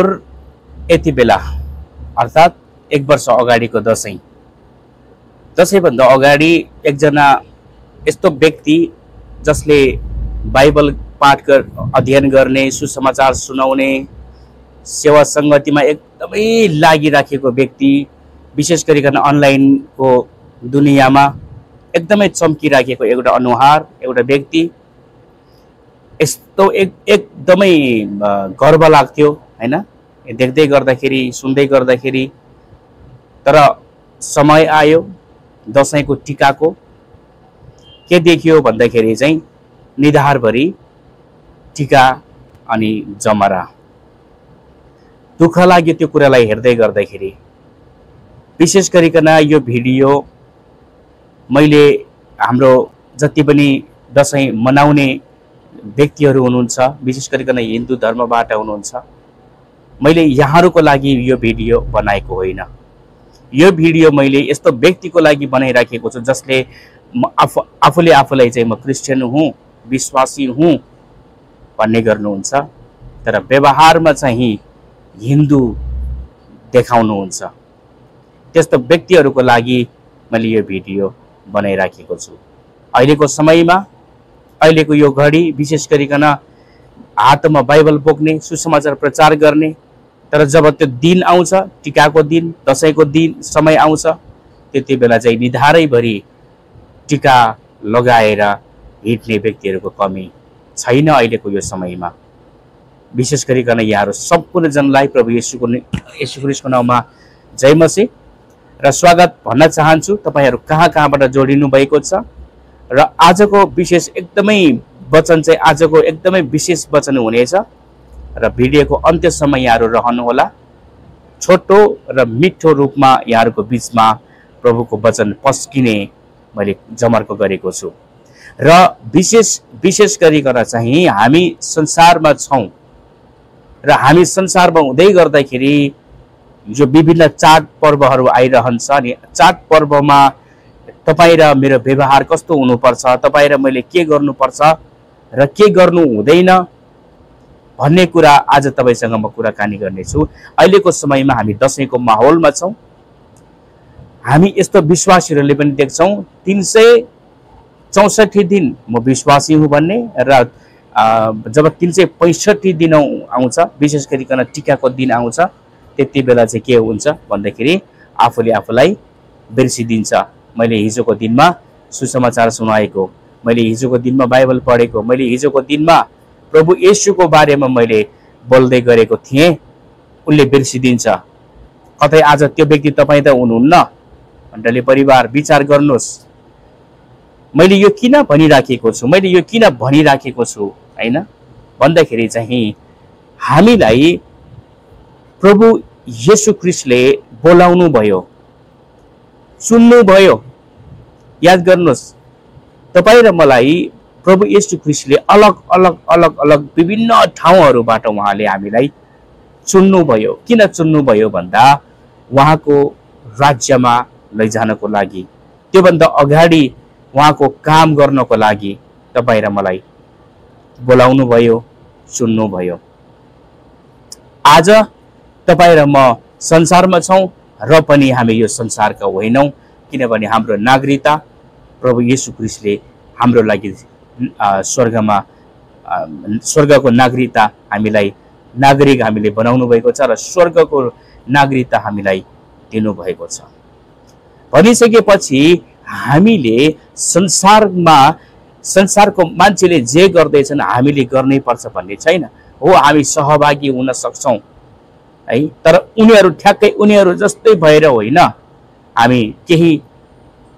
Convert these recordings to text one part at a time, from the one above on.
हजुर यति बेला अर्थात् 1 वर्ष अगाडिको दशैंभन्दा अगाडि एकजना यस्तो व्यक्ति जसले बाइबल पाठ अध्ययन गर्ने, सुसमाचार सुनाउने, सेवा संगतिमा एकदमै लागिराखेको व्यक्ति, विशेष गरिकन अनलाइनको दुनियाँमा एकदमै चम्किराखेको एउटा अनुहार, एउटा व्यक्ति, यस्तो एकदमै गर्व लाग्थ्यो हैन, देख्दै गर्दाखेरि, सुन्दै गर्दाखेरि। तर समय आयो दशैंको टीकाको, के देखियो भन्दाखेरि चाहिँ निधारभरि टीका अनि जमरा। दुःख लाग्यो त्यो कुरालाई हेर्दै गर्दाखेरि। विशेष गरिकन यो भिडियो मैले हाम्रो जति पनि दशैं मनाउने व्यक्तिहरू हुनुहुन्छ, विशेष गरिकन हिन्दू धर्मबाट हुनुहुन्छ, मैले यहाँहरूको लागि यो भिडियो बनाएको होइन। यो भिडियो मैले यस्तो व्यक्तिको लागि बनाइराखेको छु जसले आफूले आफूलाई चाहिँ म क्रिस्चियन हुँ, विश्वासी हुँ भन्ने गर्नुहुन्छ, तर व्यवहारमा चाहिँ हिन्दू देखाउनुहुन्छ। त्यस्तो व्यक्तिहरूको लागि मैले यो भिडियो बनाइराखेको छु। अहिलेको समयमा, अहिलेको यो घडी, विशेष गरिकन हातमा बाइबल बोक्ने, सुसमाचार प्रचार गर्ने, तर जब त्यो दिन आउँछ, टीकाको दिन, दशैंको दिन समय आउँछ, त्यति बेला चाहिँ निधारैभरि टीका लगाएर हिँड्ने व्यक्तिहरूको कमी छैन अहिलेको यो समयमा। विशेष गरिकन यहाँहरू सम्पूर्ण जनलाई प्रभु येशू ख्रीष्टको नाममा जय मसीह र स्वागत भन्न चाहन्छु। तपाईहरु कहाँबाट जोडिनु भएको छ र आजको विशेष एकदमै वचन चाहिँ आजको एकदमै विशेष वचन हुनेछ र भिडियोको अन्त्यसम्म यहाँहरू रहनुहोला। छोटो र मिठो रूपमा यहाँहरूको बीचमा प्रभुको वचन पस्किने मैले जमर्को गरेको छु र विशेष गरिकन चाहिँ हामी संसारमा छौं र हामी संसारमा हुँदै गर्दाखेरि जो विभिन्न चाड पर्वहरू आइरहन्छ नि, चाड पर्वमा तपाई र मेरो व्यवहार कस्तो हुनुपर्छ, तपाई र मैले के गर्नुपर्छ र के गर्नु हुँदैन भन्ने कुरा आज तपाईसँग म कुराकानी गर्नेछु। अहिलेको समयमा हामी दशैंको माहौलमा छौं। हामी यस्तो विश्वासीहरूले पनि देख्छौं 364 दिन म विश्वासी हुँ भन्ने र जब 365 दिन आउँछ, विशेष गरिकन टीकाको दिन आउँछ, त्यति बेला चाहिँ के हुन्छ भन्दाखेरि आफूले आफूलाई बिर्सिदिन्छ। मैले हिजोको दिनमा सुसमाचार सुनाएको, मैले हिजोको दिनमा बाइबल पढेको, मैले हिजोको दिनमा प्रभु येशूको बारेमा मैले बोल्दै गरेको थिएँ, उनले बिर्सिदिन्छ। कतै आज त्यो व्यक्ति तपाई त हुनुहुन्न। मण्डली परिवार विचार गर्नुहोस्, मैले यो किन भनिराखेको छु, मैले यो किन भनिराखेको छु हैन भन्दाखेरि चाहिँ हामीलाई प्रभु येशू ख्रीष्टले बोलाउनु भयो, सुन्नु भयो। याद गर्नुहोस्, तपाई र मलाई प्रभु येशू ख्रीष्टले अलग अलग विभिन्न ठाउँहरूबाट उहाँले हामीलाई चुन्नु भयो। किन चुन्नु भयो भन्दा उहाँको राज्यमा लैजानको लागि, त्योभन्दा अगाडि उहाँको काम गर्नको लागि तपाई र मलाई बोलाउनु भयो, चुन्नु भयो। आज तपाई र म संसारमा छौं र पनि हामी यो संसारका होइनौं, किनभने हाम्रो नागरिकता प्रभु येशू ख्रीष्टले हाम्रो लागि स्वर्गको नागरिकता हामीलाई नागरिक हामीले बनाउनु भएको छ र स्वर्गको नागरिकता हामीलाई दिनु भएको छ। भनिसकेपछि हामीले संसारको मान्छेले जे गर्दैछन् हामीले गर्नै पर्छ भन्ने छैन। हो, हामी सहभागी हुन सक्छौं है, तर उनीहरू ठ्याक्कै उनीहरू जस्तै भएर होइन। हामी केही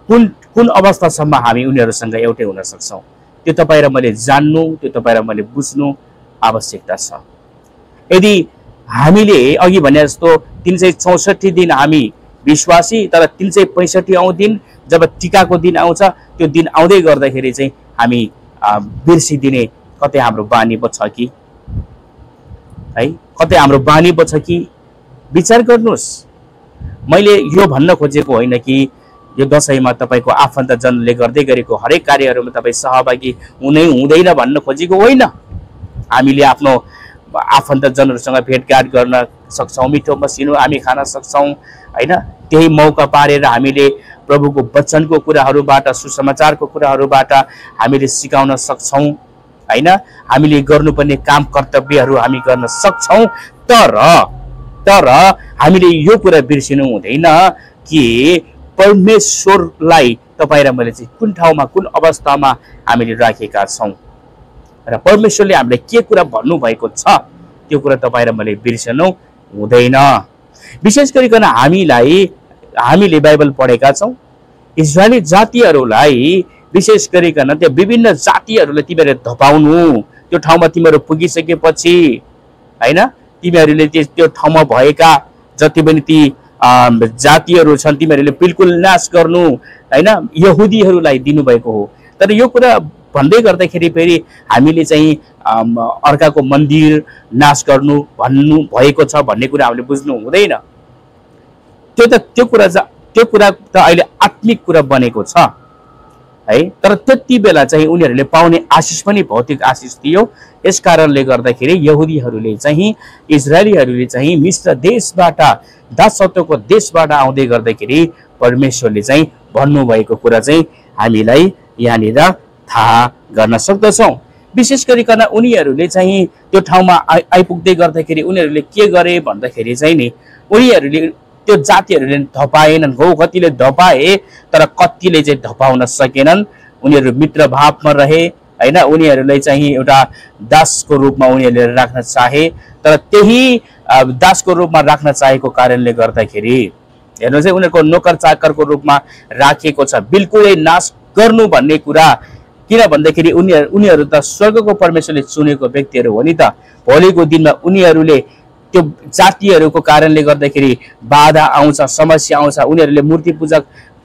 कुन अवस्थासम्म हामी उनीहरूसँग एउटै हुन सक्छौं, त्यो तपाई र मैले जान्नु, त्यो तपाई र मैले बुझ्नु आवश्यकता छ। यदि हामीले अघि भने जस्तो 364 दिन हामी विश्वासी, तर 365 औं दिन जब टीकाको दिन आउँछ, त्यो दिन आउँदै गर्दाखेरि चाहिँ हामी बिर्सिदिने कतै हाम्रो बानी पो छ कि है, कतै हाम्रो बानी पो छ कि विचार गर्नुहोस्। मैले यो भन्न खोजेको होइन कि यो दशैंमा तपाईको आफन्तजनले गर्दै गरेको हरेक कार्यहरूमा तपाई सहभागी हुँदैन भन्न खोजेको होइन। हामीले आफ्नो आफन्तजनहरूसँग भेटघाट गर्न सक्छौँ, मिठो मसिनो हामी खान सक्छौँ हैन। त्यही मौका पारेर हामीले प्रभुको वचनको कुराहरूबाट, सुसमाचारको कुराहरूबाट हामीले सिकाउन सक्छौँ हैन। हामीले गर्नुपर्ने काम कर्तव्यहरू हामी गर्न सक्छौँ। तर हामीले यो कुरा बिर्सिनु हुँदैन कि परमेश्वरलाई तपाईँ र मैले चाहिँ कुन ठाउँमा, कुन अवस्थामा हामीले राखेका छौँ र परमेश्वरले हामीलाई के कुरा भन्नुभएको छ त्यो कुरा तपाईँ र मैले बिर्सनु हुँदैन। विशेष गरिकन हामीले बाइबल पढेका छौँ, इजरायली जातिहरूलाई विशेष गरिकन त्यो विभिन्न जातिहरूलाई तिमीहरूले धपाउनु, त्यो ठाउँमा तिमीहरू पुगिसकेपछि हैन, तिमीहरूले त्यो ठाउँमा भएका जति पनि ती जातिहरू छन् तिमीहरूले बिल्कुल नाश गर्नु हैन, यहुदीहरूलाई दिनुभएको हो। तर यो कुरा भन्दै गर्दाखेरि फेरि हामीले चाहिँ अर्काको मन्दिर नाश गर्नु भन्नु भएको छ भन्ने कुरा हामीले बुझ्नु हुँदैन। त्यो कुरा त अहिले आत्मिक कुरा बनेको छ है। तर त्यति बेला चाहिँ उनीहरूले पाउने आशिष पनि भौतिक आशिष थियो। यस कारणले गर्दाखेरि यहुदीहरूले चाहिँ, इजरायलीहरूले चाहिँ मिश्र देशबाट, दासत्वको देशबाट आउँदै गर्दाखेरि परमेश्वरले चाहिँ भन्नुभएको कुरा चाहिँ हामीलाई यहाँनिर थाहा गर्न सक्दछौँ। विशेष गरिकन उनीहरूले चाहिँ त्यो ठाउँमा आइपुग्दै गर्दाखेरि उनीहरूले के गरे भन्दाखेरि चाहिँ नि, उनीहरूले त्यो जातिहरूले धपाएनन् हो, कतिले धपाए तर कतिले चाहिँ धपाउन सकेनन्। उनीहरू मित्र भावमा रहे हैन, उनीहरूलाई चाहिँ एउटा दासको रूपमा उनीहरूले राख्न चाहे। तर त्यही दासको रूपमा राख्न चाहेको कारणले गर्दाखेरि हेर्नु चाहिँ उनीहरूको नोकर चाकरको रूपमा राखिएको छ। बिल्कुलै नाश गर्नु भन्ने कुरा, किन भन्दाखेरि उनीहरू त स्वर्गको परमेश्वरले चुनेको व्यक्तिहरू हो नि त। भोलिको दिनमा उनीहरूले त्यो जातिहरूको कारणले गर्दाखेरि बाधा आउँछ, समस्या आउँछ। उनीहरूले मूर्ति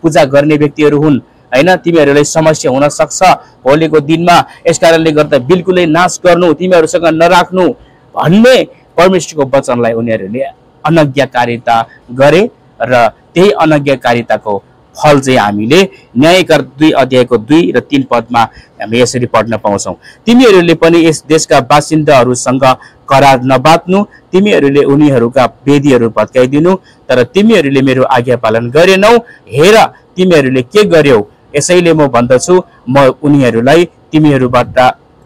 पूजा गर्ने व्यक्तिहरू हुन् हैन, तिमीहरूलाई समस्या हुन सक्छ भोलिको दिनमा। यस कारणले गर्दा बिल्कुलै नाश गर्नु, तिमीहरूसँग नराख्नु भन्ने परमेश्वरको वचनलाई उनीहरूले अनज्ञाकारिता गरे र त्यही अनज्ञाकारिताको फल चाहिँ हामीले न्यायकार 2 अध्यायको 2 र 3 पदमा हामी यसरी पढ्न पाउँछौँ। तिमीहरूले पनि यस देशका बासिन्दाहरूसँग करार नबाध्नु, तिमीहरूले उनीहरूका वेदीहरू भत्काइदिनु, तर तिमीहरूले मेरो आज्ञा पालन गरेनौ। हेर तिमीहरूले के गर्यौ, यसैले म भन्दछु, म उनीहरूलाई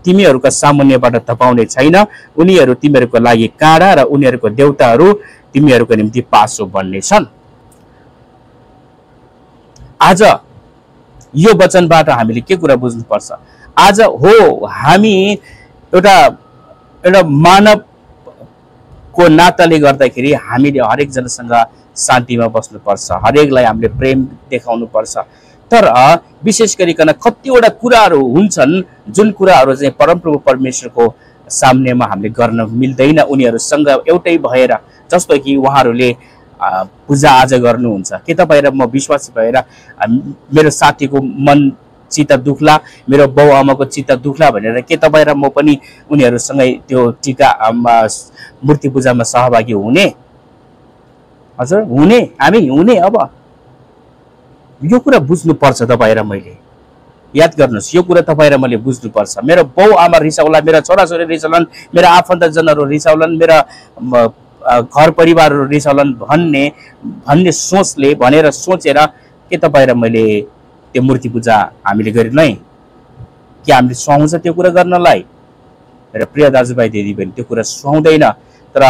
तिमीहरूका सामुन्यबाट धपाउने छैन। उनीहरू तिमीहरूको लागि काँडा र उनीहरूको देवताहरू तिमीहरूको निम्ति पासो बन्नेछन्। आज यो वचनबाट हामीले के कुरा बुझ्नुपर्छ? आज हो हामी एउटा मानवको नाताले गर्दाखेरि हामीले हरेक जनासँग शान्तिमा बस्नुपर्छ, हरेकलाई हामीले प्रेम देखाउनु पर्छ। तर विशेष गरिकन कतिवटा कुराहरू हुन्छन् जुन कुराहरू चाहिँ परमप्रभु परमेश्वरको सामनेमा हामीले गर्न मिल्दैन उनीहरूसँग एउटै भएर। जस्तो कि उहाँहरूले पूजा आज गर्नुहुन्छ, के तपाईँ र म विश्वासी भएर मेरो साथीको मन चित्त दुख्ला, मेरो बाउ आमाको चित्त दुख्ला भनेर के तपाईँ र म पनि उनीहरूसँगै त्यो टीका मूर्ति पूजामा सहभागी हुने? हजुर हुने, हामी हुने। अब यो कुरा बुझ्नुपर्छ तपाईँ र मैले। याद गर्नुहोस्, यो कुरा तपाईँ र मैले बुझ्नुपर्छ। मेरो बाउ आमा रिसाउला, मेरा छोराछोरी रिसाउलान्, मेरा आफन्तजनहरू रिसाउलान्, मेरा घर परिवारहरू रिसाउलान् भन्ने भनेर सोचेर के तपाईँ र मैले त्यो मूर्ति पूजा हामीले गरेनौँ? के हामीले सुहाउँछ त्यो कुरा गर्नलाई? र प्रिय दाजुभाइ दिदीबहिनी, त्यो कुरा सुहाउँदैन। तर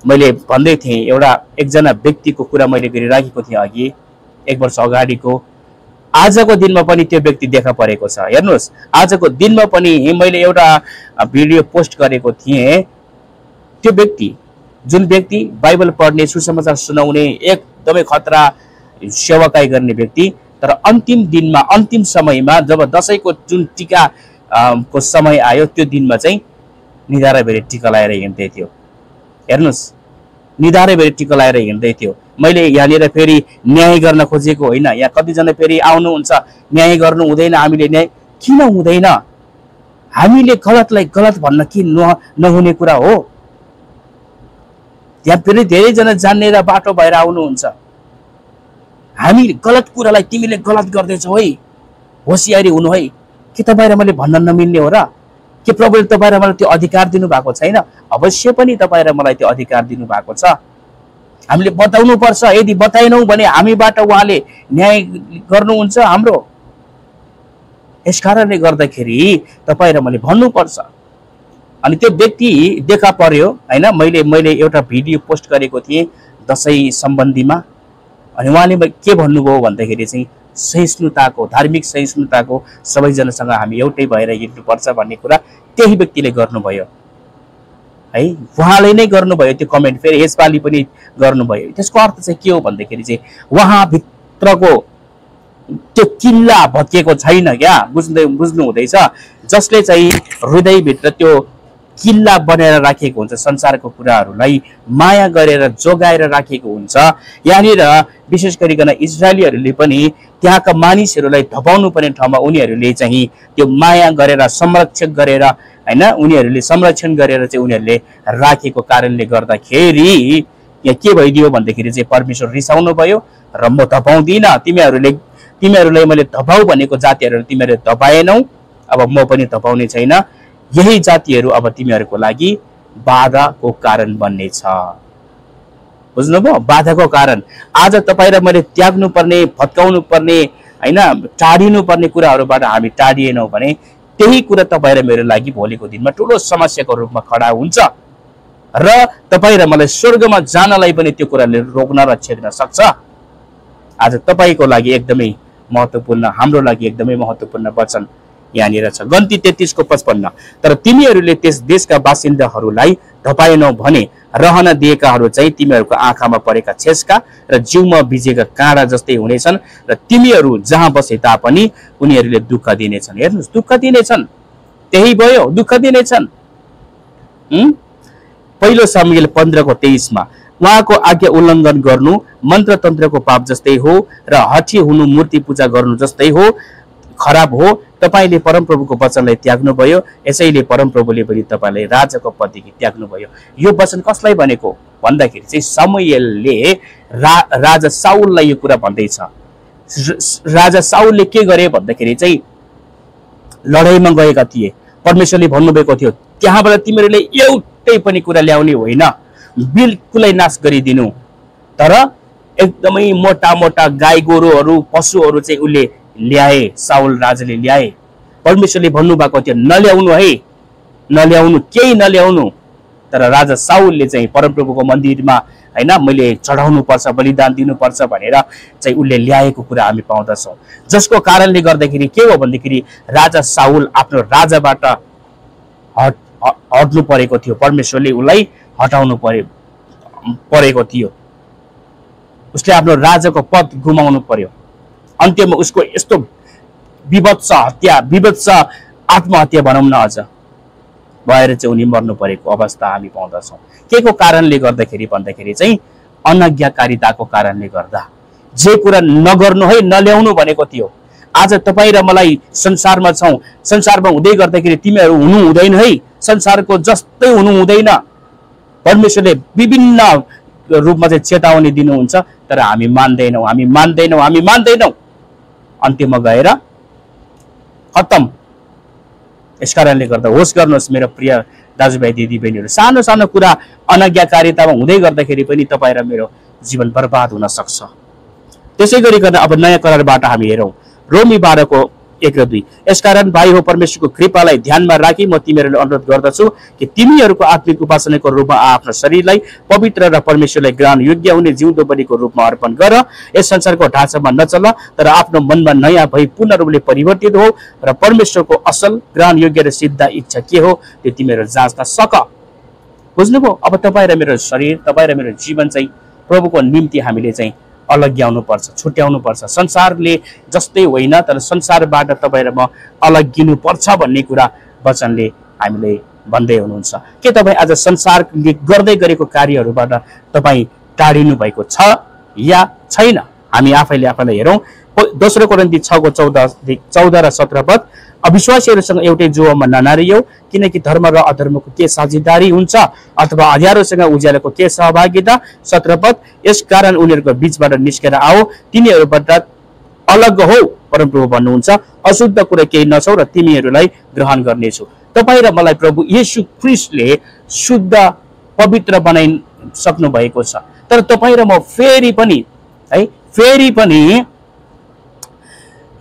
मैले भन्दै थिएँ, एकजना व्यक्तिको कुरा मैले गरिराखेको थिएँ अघि, 1 वर्ष अगाडिको। आजको दिनमा पनि त्यो व्यक्ति देखा परेको छ। हेर्नुहोस्, आजको दिनमा पनि मैले एउटा भिडियो पोस्ट गरेको थिएँ। त्यो व्यक्ति, जुन व्यक्ति बाइबल पढ्ने, सुसमाचार सुनाउने, एकदमै खतरा सेवाकाई गर्ने व्यक्ति, तर अन्तिम दिनमा, अन्तिम समयमा जब दशैंको जुन टीका को समय आयो, त्यो दिनमा चाहिँ निधारै भेरी टीका लगाएर हिँड्दै थियो। हेर्नुहोस्, निधारै भेरी टीका लगाएर हिँड्दै थियो। मैले यहाँनिर फेरि न्याय गर्न खोजेको होइन। यहाँ कतिजना फेरि आउनुहुन्छ, न्याय गर्नु हुँदैन, हामीले न्याय किन हुँदैन? हामीले गलतलाई गलत भन्न के नहुने कुरा हो? यहाँ फेरि धेरैजना जान्ने र बाटो भएर आउनुहुन्छ। हामी गलत कुरालाई तिमीले गलत गर्दैछौ है, होसियारी हुनु है, के तपाईँ र मैले भन्न नमिल्ने हो र? के प्रभुले तपाईँ र मलाई त्यो अधिकार दिनुभएको छैन? अवश्य पनि तपाईँ र मलाई त्यो अधिकार दिनुभएको छ। हामीले बताउनु पर्छ। यदि बताएनौँ भने हामीबाट उहाँले न्याय गर्नुहुन्छ हाम्रो। यस कारणले गर्दाखेरि तपाईँ र मैले भन्नुपर्छ। अनि त्यो व्यक्ति देखा पर्यो हैन। मैले एउटा भिडियो पोस्ट गरेको थिएँ दशैं सम्बन्धीमा। अनि उहाँले के भन्नुभयो भन्दाखेरि चाहिँ सहिष्णुताको, धार्मिक सहिष्णुताको, सबैजनासँग हामी एउटै भएर हिँड्नुपर्छ भन्ने कुरा त्यही व्यक्तिले गर्नुभयो है। उहाँले नै गर्नुभयो त्यो कमेन्ट। फेरि यसपालि पनि गर्नुभयो। त्यसको अर्थ चाहिँ के हो भन्दाखेरि चाहिँ उहाँ भित्रको त्यो किल्ला भत्किएको छैन क्या। बुझ्नु हुँदैछ? जसले चाहिँ हृदयभित्र त्यो किल्ला बनाएर राखेको हुन्छ, संसारको कुराहरूलाई माया गरेर जोगाएर राखेको हुन्छ। यहाँनिर विशेष गरिकन इजरायलीहरूले पनि त्यहाँका मानिसहरूलाई धपाउनु पर्ने ठाउँमा उनीहरूले चाहिँ त्यो माया गरेर संरक्षण गरेर हैन, उनीहरूले संरक्षण गरेर चाहिँ उनीहरूले राखेको कारणले गर्दाखेरि यहाँ के भइदियो भन्दाखेरि चाहिँ परमेश्वर रिसाउनु भयो र म धपाउँदिनँ। तिमीहरूलाई मैले धपाउ भनेको जातिहरू तिमीहरूले धपाएनौ, अब म पनि धपाउने छैन। यही जातिहरू अब तिमीहरूको लागि बाधाको कारण बन्नेछ। बुझ्नुभयो? बाधाको कारण। आज तपाईँ र मैले त्याग्नु पर्ने, भत्काउनु पर्ने हैन, टाढिनु पर्ने कुराहरूबाट हामी टाढिएनौँ भने त्यही कुरा तपाईँ र मेरो लागि भोलिको दिनमा ठुलो समस्याको रूपमा खडा हुन्छ र तपाईँ र मलाई स्वर्गमा जानलाई पनि त्यो कुराले रोक्न र छेक्न सक्छ। आज तपाईँको लागि एकदमै महत्त्वपूर्ण, हाम्रो लागि एकदमै महत्त्वपूर्ण वचन यहाँनिर छ। गन्ती 33:55। तर तिमीहरूले त्यस देशका बासिन्दाहरूलाई धपाएनौ भने रहन दिएकाहरू चाहिँ तिमीहरूको आँखामा परेका छेस्का र जिउमा बिजेका काँडा जस्तै हुनेछन् र तिमीहरू जहाँ बसे तापनि उनीहरूले दुःख दिनेछन्। हेर्नुहोस्, दुःख दिनेछन्। त्यही भयो, दुःख दिनेछन्। पहिलो सामुएल 15:23 उहाँको आज्ञा उल्लङ्घन गर्नु मन्त्रतन्त्रको पाप जस्तै हो र हठी हुनु मूर्ति पूजा गर्नु जस्तै हो, खराब हो। तपाईले परमप्रभुको वचनलाई त्याग्नुभयो, यसैले परमप्रभुले पनि तपाईलाई राजाको पददेखि त्याग्नुभयो। यो वचन कसलाई भनेको भन्दाखेरि चाहिँ शमूएलले राजा साउललाई यो कुरा भन्दैछ। राजा साउलले के गरे भन्दाखेरि चाहिँ लडाईँमा गएका थिए। परमेश्वरले भन्नुभएको थियो त्यहाँबाट तिमीहरूले एउटै पनि कुरा ल्याउने होइन, बिल्कुलै नाश गरिदिनु। तर एकदमै मोटा मोटा गाई गोरुहरू, पशुहरू चाहिँ उसले ल्याए, साउल राजाले ल्याए। परमेश्वरले भन्नुभएको थियो नल्याउनु है, नल्याउनु, केही नल्याउनु। तर राजा साउलले चाहिँ परमप्रभुको मन्दिरमा हैन मैले चढाउनु पर्छ, बलिदान दिनुपर्छ भनेर चाहिँ उसले ल्याएको कुरा हामी पाउँदछौँ। जसको कारणले गर्दाखेरि के हो भन्दाखेरि राजा साउल आफ्नो राजाबाट हट्नु परेको थियो। परमेश्वरले उसलाई हटाउनु परेको थियो। उसले आफ्नो राजाको पद गुमाउनु पर्यो। अन्त्यमा उसको यस्तो विभत्स हत्या, विभत्स आत्महत्या भनौँ न अझ भएर चाहिँ उनी मर्नु परेको अवस्था हामी पाउँदछौँ। के को कारणले गर्दाखेरि भन्दाखेरि चाहिँ अनाज्ञाकारिताको कारणले गर्दा। जे कुरा नगर्नु है, नल्याउनु भनेको थियो। आज तपाईँ र मलाई संसारमा छौँ, संसारमा हुँदै गर्दाखेरि तिमीहरू हुनु हुँदैन है, संसारको जस्तै हुनु हुँदैन। परमेश्वरले विभिन्न रूपमा चाहिँ चेतावनी दिनुहुन्छ, तर हामी मान्दैनौँ, हामी मान्दैनौँ, हामी मान्दैनौँ। अन्त्यमा गएर खत्तम। यस कारणले गर्दा होस गर्नुहोस् मेरो प्रिय दाजुभाइ दिदीबहिनीहरू, सानो सानो कुरा अनाज्ञाकारितामा हुँदै गर्दाखेरि पनि तपाईँ र मेरो जीवन बर्बाद हुन सक्छ। त्यसै गरिकन अब नयाँ करारबाट हामी हेरौँ रोमी 12:1 र 2। यसकारण भाइ हो परमेश्वरको कृपालाई ध्यानमा राखी म तिमीहरूलाई अनुरोध गर्दछु कि तिमीहरूको आत्मिक उपासनाको रूपमा आफ्नो शरीरलाई पवित्र र परमेश्वरलाई ग्रहण योग्य हुने जिउँदो बलिको रूपमा अर्पण गर। यस संसारको ढाँचामा नचल, तर आफ्नो मनमा नयाँ भई पूर्ण रूपले परिवर्तित हो र परमेश्वरको असल, ग्रहण योग्य र सिद्ध इच्छा के हो त्यो तिमीहरू जाँच्न सक। बुझ्नुभयो? अब तपाईँ र मेरो शरीर, तपाईँ र मेरो जीवन चाहिँ प्रभुको निम्ति हामीले चाहिँ अलग्याउनु पर्छ, छुट्याउनु पर्छ। संसारले जस्तै होइन, तर संसारबाट तपाईँ र म अलग्गिनु पर्छ भन्ने कुरा वचनले हामीले भन्दै हुनुहुन्छ। के तपाईँ आज संसारले गर्दै गरेको कार्यहरूबाट तपाईँ टाढिनु भएको छ या छैन? हामी आफैले आफैलाई हेरौँ। दोस्रो कोरिन्थी 6:14 र 17 पद। अविश्वासीहरूसँग एउटै जुवामा ननारियौ, किनकि धर्म र अधर्मको के साझेदारी हुन्छ अथवा अँध्यारोसँग उज्यालोको के सहभागिता। 17 पद। यसकारण उनीहरूको बीचबाट निस्केर आओ, तिनीहरूबाट अलग हो। परमप्रभु भन्नुहुन्छ अशुद्ध कुरा केही नछौ र तिमीहरूलाई ग्रहण गर्नेछु। तपाईँ र मलाई प्रभु येशू ख्रीष्टले शुद्ध पवित्र बनाइ सक्नु भएको छ। तर तपाईँ र म फेरि पनि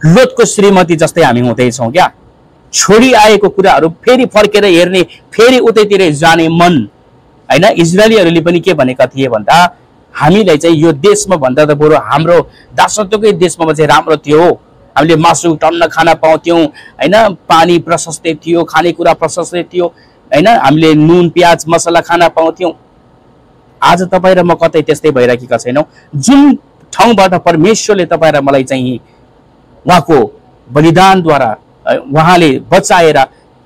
लोतको श्रीमती जस्तै हामी हुँदैछौँ क्या। छोडी आएको कुराहरू फेरि फर्केर हेर्ने, फेरि उतैतिर जाने मन हैन। इजरायलीहरूले पनि के भनेका थिए भन्दा हामीलाई चाहिँ यो देशमा भन्दा त बरु हाम्रो दासत्वकै देशमा चाहिँ राम्रो थियो। हामीले मासु टन्न खान पाउँथ्यौँ हैन, पानी प्रशस्तै थियो, खानेकुरा प्रशस्तै थियो हैन, हामीले नुन प्याज मसला खान पाउँथ्यौँ। आज तपाईँ र म कतै त्यस्तै भइराखेका छैनौँ। जुन ठाउँबाट परमेश्वरले तपाईँ र मलाई चाहिँ उहाँको बलिदानद्वारा उहाँले बचाएर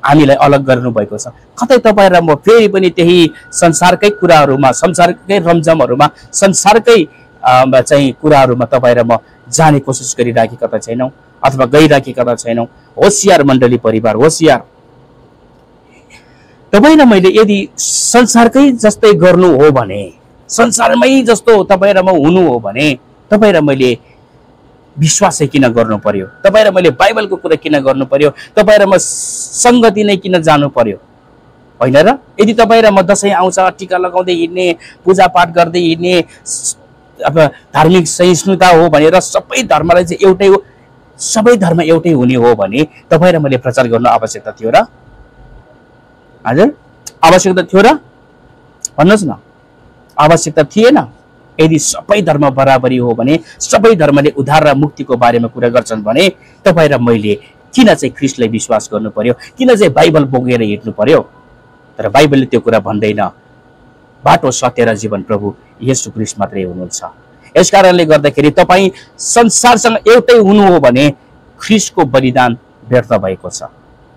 हामीलाई अलग गर्नुभएको छ, कतै तपाईँ र म फेरि पनि त्यही संसारकै कुराहरूमा, संसारकै रमझमहरूमा, संसारकै चाहिँ कुराहरूमा तपाईँ र म जाने कोसिस गरिराखेका त छैनौँ अथवा गइराखेका त छैनौँ। होसियार मण्डली परिवार, होसियार। तपाईँ र मैले यदि संसारकै जस्तै गर्नु हो भने, संसारमै जस्तो तपाईँ र म हुनु हो भने तपाईँ र मैले विश्वास चाहिँ किन गर्नु पर्यो? तपाईँ र मैले बाइबलको कुरा किन गर्नु पर्यो? तपाईँ र म सङ्गति नै किन जानु पर्यो? होइन र? यदि तपाईँ र म दसैँ आउँछ टिका लगाउँदै हिँड्ने, पूजापाठ गर्दै हिँड्ने, अब धार्मिक सहिष्णुता हो भनेर सबै धर्मलाई चाहिँ एउटै हो, सबै धर्म एउटै हुने हो भने तपाईँ र मैले प्रचार गर्नु आवश्यकता थियो र? हजुर, आवश्यकता थियो र? भन्नुहोस् न, आवश्यकता थिएन? यदि सबै धर्म बराबरी हो भने, सबै धर्मले उद्धार र मुक्तिको बारेमा कुरा गर्छन् भने तपाईँ र मैले किन चाहिँ ख्रीष्टलाई विश्वास गर्नु पर्यो? किन चाहिँ बाइबल बोकेर हिँड्नु पर्यो? तर बाइबलले त्यो कुरा भन्दैन। बाटो, सत्य र जीवन प्रभु येशू ख्रीष्ट मात्रै हुनुहुन्छ। यस कारणले गर्दाखेरि तपाईँ संसारसँग एउटै हुनु हो भने ख्रीष्टको बलिदान व्यर्थ भएको छ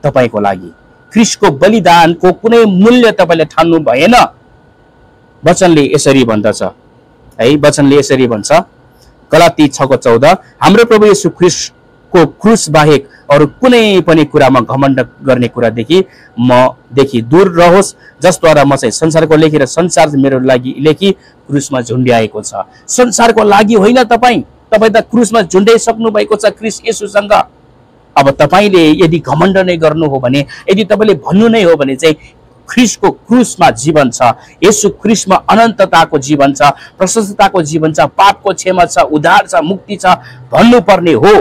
तपाईँको लागि। ख्रीष्टको बलिदानको कुनै मूल्य तपाईँले ठान्नु भएन। वचनले यसरी भन्दछ है, वचनले यसरी भन्छ गलाती 6:14, हाम्रो प्रभु येशू ख्रीष्टको क्रुस बाहेक अरू कुनै पनि कुरामा घमण्ड गर्ने कुरादेखि मदेखि दूर रहोस्, जसद्वारा म चाहिँ संसारको लेखी र संसार मेरो लागि लेखी क्रुसमा झुन्ड्याएको छ। संसारको लागि होइन, तपाईँ त क्रुसमा झुन्ड्याइसक्नु भएको छ ख्रीष्ट येशूसँग। अब तपाईँले यदि घमण्ड नै गर्नु हो भने, यदि तपाईँले भन्नु नै हो भने चाहिँ ख्रीष्टको क्रुसमा जीवन छ, येशू ख्रीष्टमा अनन्तताको जीवन छ, प्रशस्तताको जीवन छ, पापको क्षमा छ, उद्धार छ, मुक्ति छ भन्नुपर्ने हो।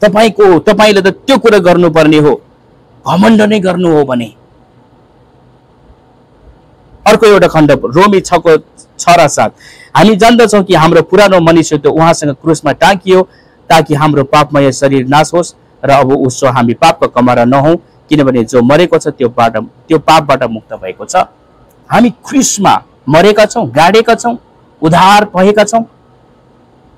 तपाईँले त त्यो कुरा गर्नुपर्ने हो, घमण्ड नै गर्नु हो भने। अर्को एउटा खण्ड रोमी 6:6-7, हामी जान्दछौँ कि हाम्रो पुरानो मनुष्यत्व उहाँसँग क्रुसमा टाँकियो ताकि हाम्रो पापमय शरीर नाश होस् र अब उसो हामी पापको कमारा नहौँ, किनभने जो मरेको छ त्यो पापबाट मुक्त भएको छ। हामी ख्रीष्टमा मरेका छौँ, गाडेका छौँ, उद्धार भएका छौँ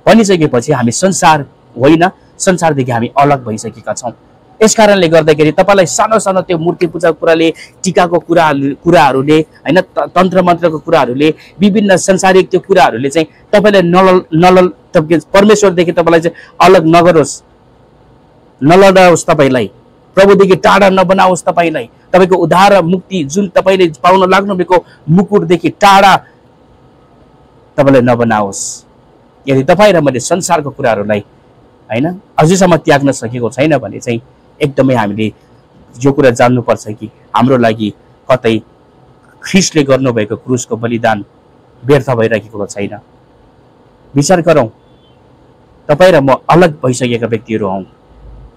भनिसकेपछि हामी संसार होइन, संसारदेखि हामी अलग भइसकेका छौँ। यस कारणले गर्दाखेरि तपाईँलाई सानो सानो त्यो मूर्ति पूजा कुराले, टिकाको कुराहरूले होइन, तन्त्र मन्त्रको कुराहरूले, विभिन्न संसारिक त्यो कुराहरूले चाहिँ तपाईँलाई परमेश्वरदेखि तपाईँलाई चाहिँ अलग नगरोस्, नलडाओस्, तपाईँलाई प्रभुदेखि टाढा नबनाओस्, तपाईँलाई तपाईँको उद्धार र मुक्ति जुन तपाईँले पाउन लाग्नुभएको मुकुटदेखि टाढा तपाईँलाई नबनाओस्। यदि तपाईँ र मैले संसारको कुराहरूलाई होइन अझैसम्म त्याग्न सकेको छैन भने चाहिँ एकदमै हामीले यो कुरा जान्नुपर्छ कि हाम्रो लागि कतै ख्रीष्टले गर्नुभएको क्रुसको बलिदान व्यर्थ भइरहेको छैन। विचार गरौँ, तपाईँ र म अलग भइसकेका व्यक्तिहरू हौँ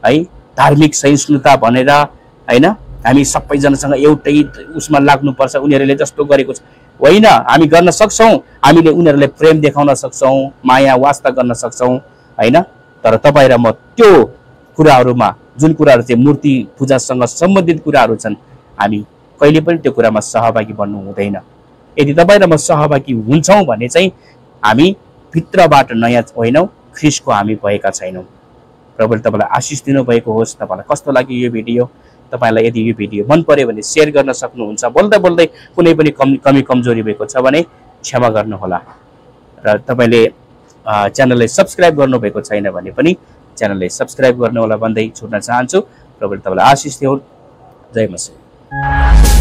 है। धार्मिक सहिष्णुता भनेर होइन हामी सबैजनासँग एउटै उसमा लाग्नुपर्छ, उनीहरूले जस्तो गरेको छ होइन, हामी गर्न सक्छौँ, हामीले उनीहरूलाई प्रेम देखाउन सक्छौँ, माया वास्ता गर्न सक्छौँ होइन। तर तपाईँ र म त्यो कुराहरूमा, जुन कुराहरू चाहिँ मूर्ति पूजासँग सम्बन्धित कुराहरू छन्, हामी कहिले पनि त्यो कुरामा सहभागी बन्नु हुँदैन। यदि तपाईँ र म सहभागी हुन्छौँ भने चाहिँ हामी भित्रबाट नयाँ होइनौँ, ख्रीष्टको हामी भएका छैनौँ। प्रभुले तपाईँलाई आशिष दिनुभएको होस्। तपाईँलाई कस्तो लाग्यो यो भिडियो? तपाईँलाई यदि यो भिडियो मन पर्यो भने सेयर गर्न सक्नुहुन्छ। बोल्दै बोल्दै कुनै पनि कमी कमजोरी भएको छ भने क्षमा गर्नुहोला। र तपाईँले च्यानललाई सब्सक्राइब गर्नुभएको छैन भने पनि च्यानललाई सब्सक्राइब गर्नुहोला भन्दै छुट्न चाहन्छु। प्रभुले तपाईँलाई आशिष दियोस्। जय मसीह।